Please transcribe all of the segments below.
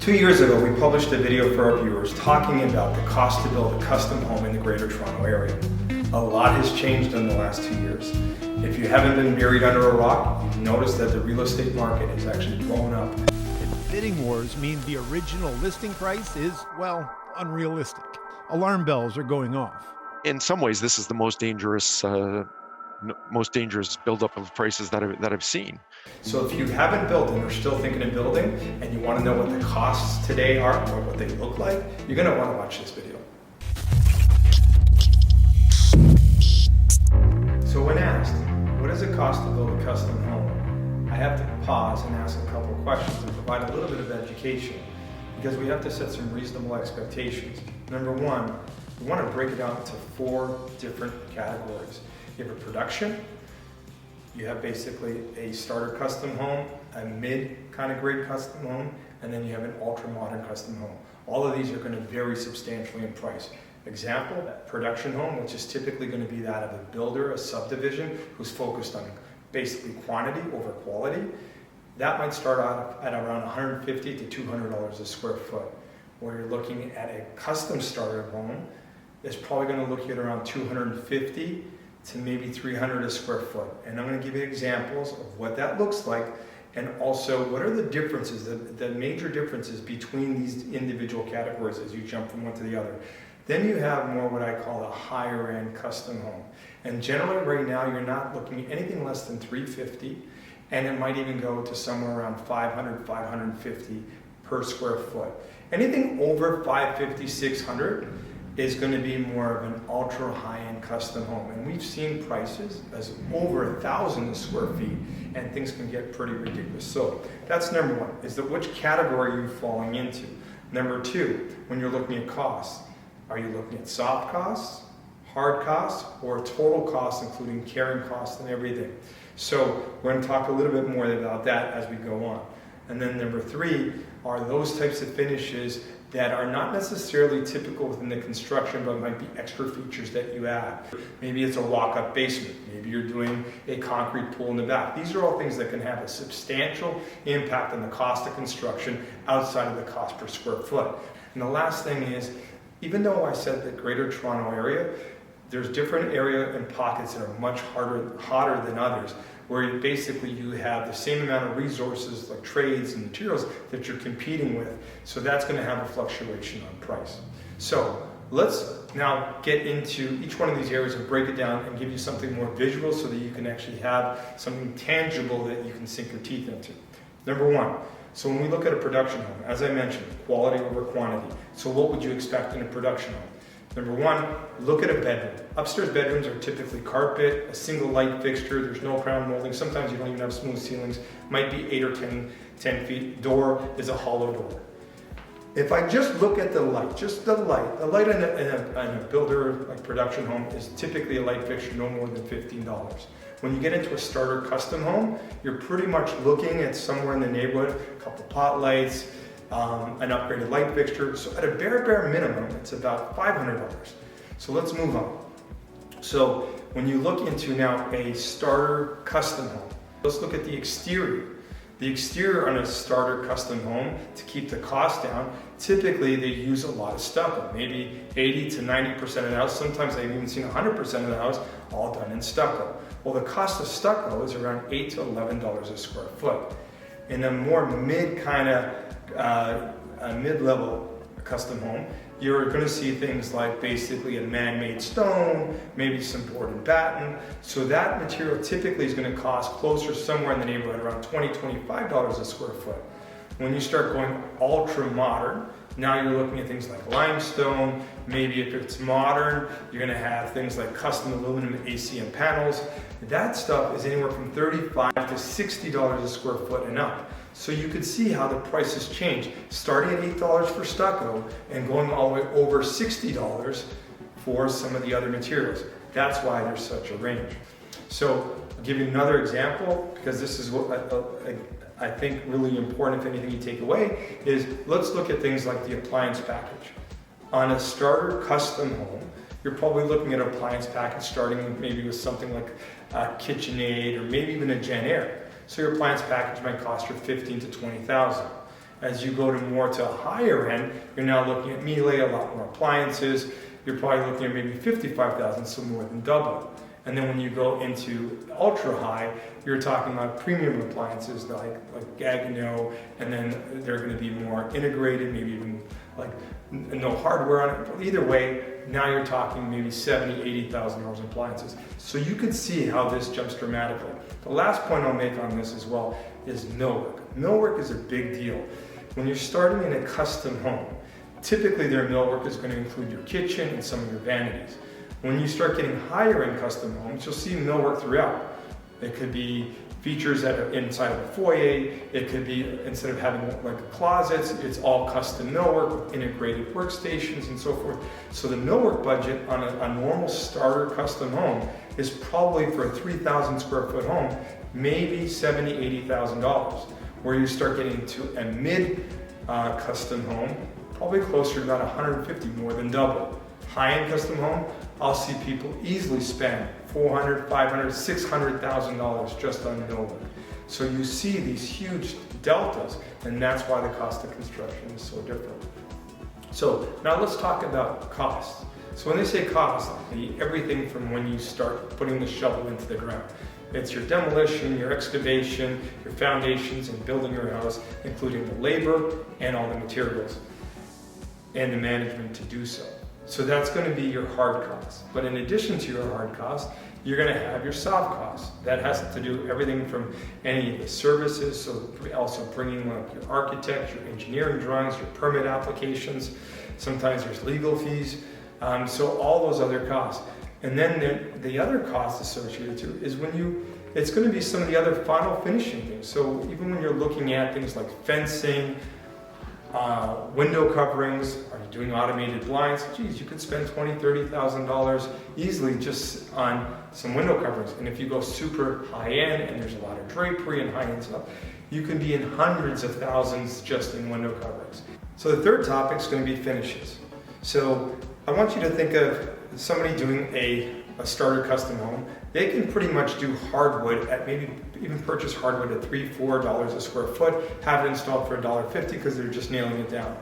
2 years ago, we published a video for our viewers talking about the cost to build a custom home in the Greater Toronto Area. A lot has changed in the last 2 years. If you haven't been buried under a rock, you've noticed that the real estate market has actually blown up. And bidding wars mean the original listing price is, well, unrealistic. Alarm bells are going off. In some ways, this is the most dangerous buildup of prices that I've seen. So if you haven't built and are still thinking of building, and you want to know what the costs today are or what they look like, you're going to want to watch this video. So when asked, what does it cost to build a custom home? I have to pause and ask a couple of questions and provide a little bit of education, because we have to set some reasonable expectations. Number one, we want to break it down into 4 different categories. You have a production, you have basically a starter custom home, a mid kind of grade custom home, and then you have an ultra modern custom home. All of these are going to vary substantially in price. Example, that production home, which is typically going to be that of a builder, a subdivision, who's focused on basically quantity over quality. That might start out at around $150 to $200 a square foot. Where you're looking at a custom starter home, it's probably going to look at around $250 to maybe $300 a square foot. And I'm going to give you examples of what that looks like, and also what are the differences, the major differences between these individual categories as you jump from one to the other. Then you have more what I call a higher end custom home. And generally right now you're not looking at anything less than $350, and it might even go to somewhere around $500, $550 per square foot. Anything over $550, $600 is going to be more of an ultra high-end custom home. And we've seen prices as over 1,000 square feet, and things can get pretty ridiculous. So that's number one, is that which category are you falling into? Number two, when you're looking at costs, are you looking at soft costs, hard costs, or total costs, including carrying costs and everything? So we're going to talk a little bit more about that as we go on. And then number three are those types of finishes that are not necessarily typical within the construction, but might be extra features that you add. Maybe it's a walk-up basement. Maybe you're doing a concrete pool in the back. These are all things that can have a substantial impact on the cost of construction outside of the cost per square foot. And the last thing is, even though I said the Greater Toronto Area, there's different area and pockets that are much hotter than others, where you have the same amount of resources like trades and materials that you're competing with. So that's going to have a fluctuation on price. So let's now get into each one of these areas and break it down and give you something more visual so that you can actually have something tangible that you can sink your teeth into. Number one, so when we look at a production home, as I mentioned, quality over quantity. So what would you expect in a production home? Number one, look at a bedroom. Upstairs bedrooms are typically carpet, a single light fixture, there's no crown molding, sometimes you don't even have smooth ceilings, might be 8 or 10 feet, door is a hollow door. If I just look at the light, just the light in a builder like production home is typically a light fixture no more than $15. When you get into a starter custom home, you're pretty much looking at somewhere in the neighborhood, a couple pot lights, an upgraded light fixture. So at a bare minimum, it's about $500. So let's move on. So when you look into now a starter custom home, let's look at the exterior. The exterior on a starter custom home, to keep the cost down, typically they use a lot of stucco, maybe 80 to 90% of the house. Sometimes I've even seen 100% of the house all done in stucco. Well, the cost of stucco is around $8 to $11 a square foot. In a more mid-level custom home, you're going to see things like basically a man-made stone, maybe some board and batten. So that material typically is going to cost closer somewhere in the neighborhood around $20, $25 a square foot. When you start going ultra modern, now you're looking at things like limestone. Maybe if it's modern, you're going to have things like custom aluminum ACM panels. That stuff is anywhere from $35 to $60 a square foot and up. So you could see how the prices change, starting at $8 for stucco and going all the way over $60 for some of the other materials. That's why there's such a range. So I'll give you another example, because this is what I think really important, if anything you take away, is let's look at things like the appliance package. On a starter custom home, you're probably looking at an appliance package starting maybe with something like a KitchenAid or maybe even a Gen Air. So your appliance package might cost you $15,000 to $20,000. As you go to more to a higher end, you're now looking at melee, a lot more appliances. You're probably looking at maybe 55,000, so more than double. And then when you go into ultra high, you're talking about premium appliances like Gaggenau, and then they're going to be more integrated, maybe even like no hardware on it. But either way, now you're talking maybe $70,000, $80,000 in appliances. So you can see how this jumps dramatically. The last point I'll make on this as well is millwork. Millwork is a big deal. When you're starting in a custom home, typically their millwork is going to include your kitchen and some of your vanities. When you start getting higher in custom homes, you'll see millwork throughout. It could be features that are inside of a foyer. It could be, instead of having like closets, it's all custom millwork with integrated workstations and so forth. So the millwork budget on a normal starter custom home is probably, for a 3,000 square foot home, maybe $70,000, $80,000. Where you start getting into a mid custom home, probably closer to about 150, more than double. High-end custom home, I'll see people easily spend $400,000, $500,000, $600,000 just on millwork. So you see these huge deltas, and that's why the cost of construction is so different. So now let's talk about costs. So when they say cost, everything from when you start putting the shovel into the ground. It's your demolition, your excavation, your foundations, and building your house, including the labor and all the materials, and the management to do so. So that's going to be your hard costs. But in addition to your hard costs, you're going to have your soft costs. That has to do everything from any of the services, so also bringing like your architect, your engineering drawings, your permit applications. Sometimes there's legal fees. So all those other costs. And then the other cost associated to it is it's going to be some of the other final finishing things. So even when you're looking at things like fencing, window coverings, are you doing automated blinds? Geez, you could spend $20,000, $30,000 easily just on some window coverings. And if you go super high end and there's a lot of drapery and high end stuff, you can be in hundreds of thousands just in window coverings. So the third topic is going to be finishes. So I want you to think of somebody doing a starter custom home. They can pretty much do hardwood at maybe even purchase hardwood at $3, $4 a square foot, have it installed for $1.50 because they're just nailing it down.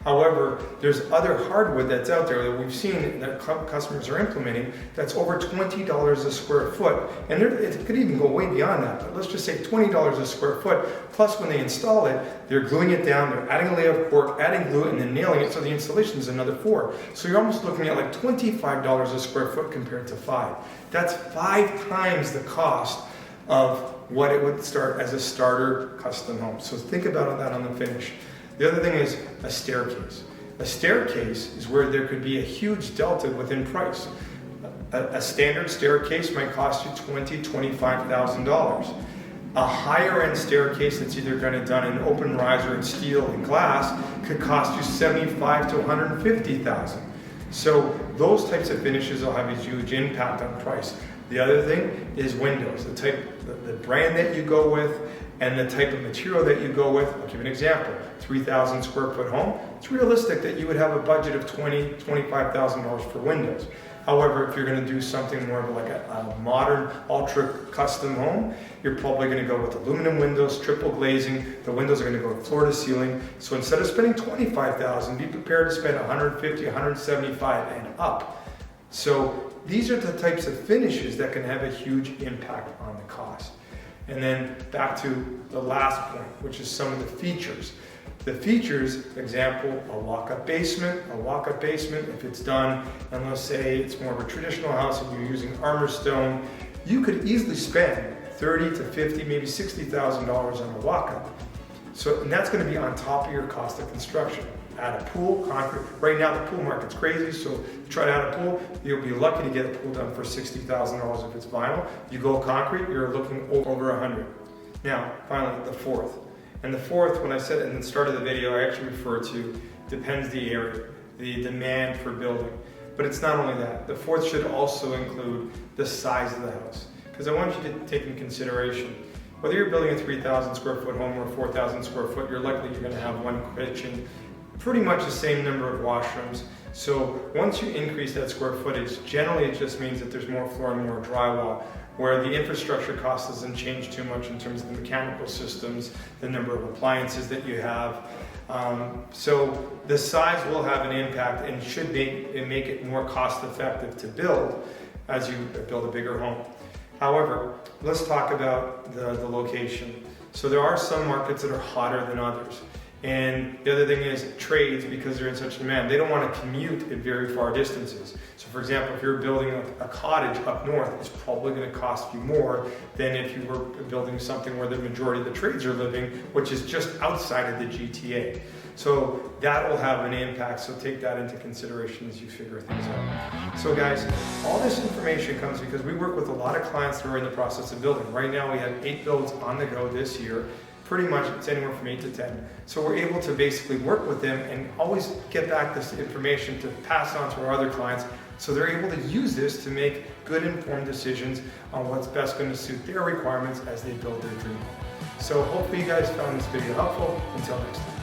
However, there's other hardwood that's out there that we've seen that customers are implementing that's over $20 a square foot. And it could even go way beyond that, but let's just say $20 a square foot. Plus when they install it, they're gluing it down, they're adding a layer of cork, adding glue, and then nailing it, so the installation is another $4. So you're almost looking at like $25 a square foot compared to $5. That's 5 times the cost of what it would start as a starter custom home. So think about that on the finish. The other thing is a staircase. A staircase is where there could be a huge delta within price. A standard staircase might cost you $20,000, $25,000. A higher end staircase that's either going to done in open riser and steel and glass could cost you $75,000 to $150,000. So those types of finishes will have a huge impact on price. The other thing is windows, the brand that you go with and the type of material that you go with. I'll give you an example. 3,000 square foot home, it's realistic that you would have a budget of $20,000, $25,000 for windows. However, if you're going to do something more of like a modern, ultra custom home, you're probably going to go with aluminum windows, triple glazing. The windows are going to go floor to ceiling. So instead of spending $25,000, be prepared to spend $150,000, $175,000 and up. So these are the types of finishes that can have a huge impact on the cost. And then back to the last point, which is some of the features. The features, example, a walk-up basement. A walk-up basement, if it's done, and let's say it's more of a traditional house and you're using armor stone, you could easily spend $30,000 to $50,000, maybe $60,000 on a walk-up. So, and that's going to be on top of your cost of construction. Add a pool, concrete. Right now the pool market's crazy, so try to add a pool. You'll be lucky to get a pool done for $60,000 if it's vinyl. You go concrete, you're looking over $100,000. Now, finally, the fourth. And the fourth, when I said in the start of the video, I actually refer to depends the area, the demand for building. But it's not only that. The fourth should also include the size of the house. Because I want you to take in consideration, whether you're building a 3,000 square foot home or 4,000 square foot, you're going to have one kitchen, pretty much the same number of washrooms. So once you increase that square footage, generally it just means that there's more floor and more drywall. where the infrastructure cost doesn't change too much in terms of the mechanical systems, the number of appliances that you have. So the size will have an impact and should make it more cost effective to build as you build a bigger home. However, let's talk about the location. So there are some markets that are hotter than others. And the other thing is trades, because they're in such demand, they don't want to commute at very far distances. So for example, if you're building a cottage up north, it's probably going to cost you more than if you were building something where the majority of the trades are living, which is just outside of the GTA. So that will have an impact, so take that into consideration as you figure things out. So guys, all this information comes because we work with a lot of clients who are in the process of building. Right now we have 8 builds on the go this year. Pretty much it's anywhere from 8 to 10. So we're able to basically work with them and always get back this information to pass on to our other clients, so they're able to use this to make good informed decisions on what's best going to suit their requirements as they build their dream home. So hopefully you guys found this video helpful. Until next time.